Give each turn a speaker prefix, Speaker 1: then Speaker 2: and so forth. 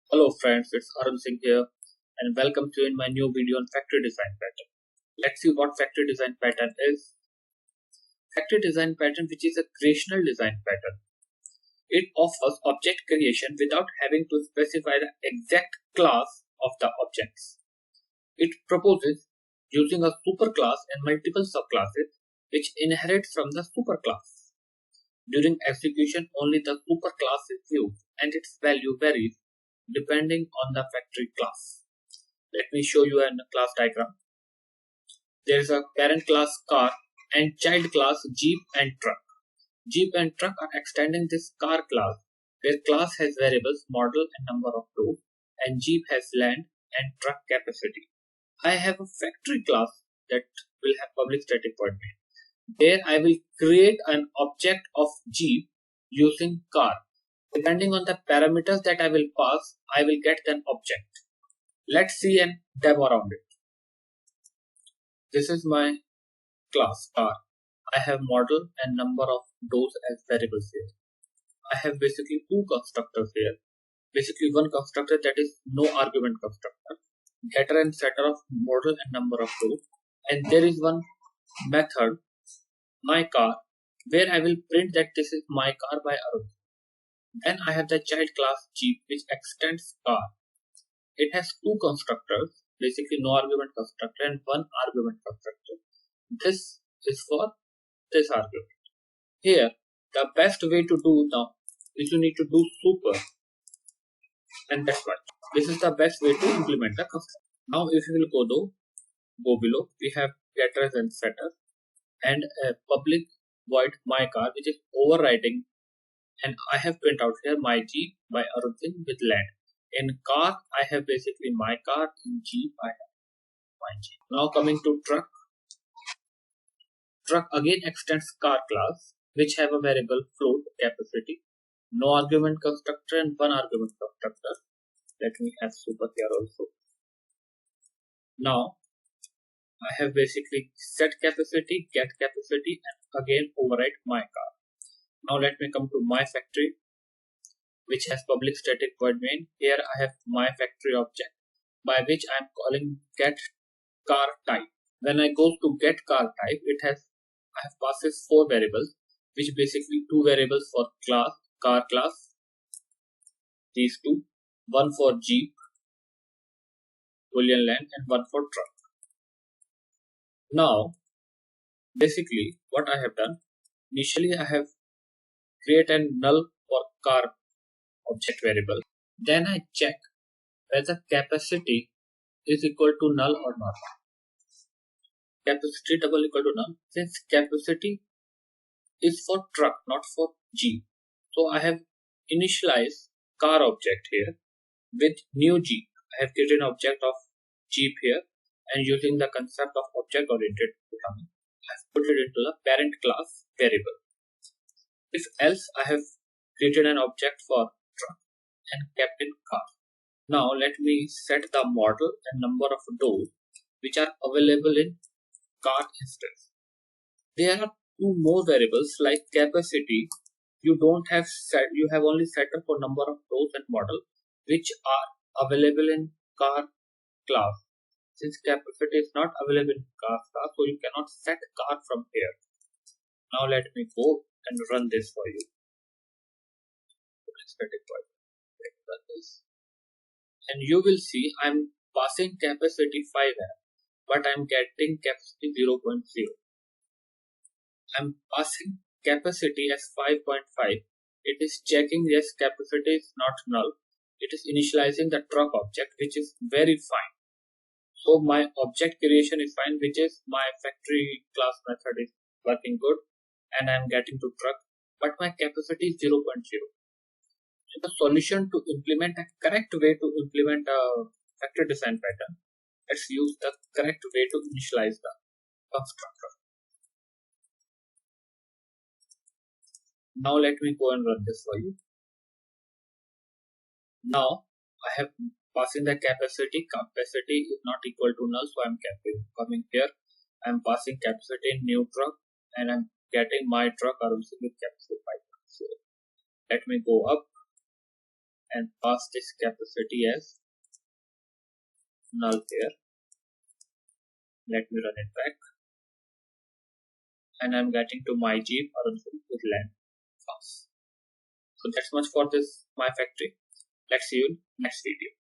Speaker 1: Hello friends, it's Arun Singh here and welcome to in my new video on factory design pattern. Let's see what factory design pattern is. Factory design pattern, which is a creational design pattern. It offers object creation without having to specify the exact class of the objects. It proposes using a superclass and multiple subclasses which inherit from the superclass. During execution, only the superclass is used and its value varies depending on the factory class. Let me show you a class diagram. There is a parent class car and child class jeep and truck. Jeep and truck are extending this car class, where class has variables, model and number of doors, and jeep has land and truck capacity. I have a factory class that will have public static void main. There I will create an object of jeep using car. Depending on the parameters that I will pass, I will get an object. Let's see a demo around it. This is my class car. I have model and number of doors as variables here. I have basically two constructors here. Basically one constructor that is no argument constructor, getter and setter of model and number of doors, and there is one method, my car, where I will print that this is my car by Arun. Then I have the child class jeep which extends car. It has two constructors, basically no argument constructor and one argument constructor. This is for this argument. Here, the best way to do now is you need to do super, and that's why. This is the best way to implement the constructor. Now, if you will go below, we have getters and setters, and a public void my car which is overriding, and I have print out here my jeep by Arun with land. In car, I have basically my car. In jeep, I have my jeep. Now coming to truck. Truck again extends car class, which have a variable float capacity, no argument constructor and one argument constructor. Let me have super here also. Now I have basically set capacity, get capacity, and again override my car. Now let me come to my factory, which has public static void main. Here I have my factory object by which I am calling get car type. When I go to get car type, I have passes four variables, which basically two variables for class, car class, these two, one for jeep, boolean land, and one for truck. Now, basically what I have done, initially I have created a null for car object variable. Then I check whether capacity is equal to null or not. Capacity double equal to null, since capacity is for truck, not for jeep. So I have initialized car object here with new jeep. I have created an object of jeep here, and using the concept of object oriented programming, I have put it into the parent class variable. If else, I have created an object for truck and kept in car. Now let me set the model and number of doors which are available in car instance. There are two more variables like capacity. You have only set up for number of doors and model which are available in car class. Since capacity is not available in car class, so you cannot set car from here. Now let me go and run this for you. Run this. And you will see I'm passing capacity 5 but I'm getting capacity 0.0. I'm passing capacity as 5.5. It is checking yes, capacity is not null. It is initializing the truck object, which is very fine. So my object creation is fine, which is my factory class method is working good, and I'm getting to truck, but my capacity is 0.0. So the solution to implement a correct way to implement a factory design pattern, let's use the correct way to initialize the constructor. Now let me go and run this for you. Now I have passing the capacity. Capacity is not equal to null, so I'm coming here. I'm passing capacity in new truck, and I'm getting my truck Arun with capacity 5.0. Let me go up and pass this capacity as null here. Let me run it back, and I'm getting to my Jeep Arun Singh with land pass. So that's much for this my factory. Let's see you in next video.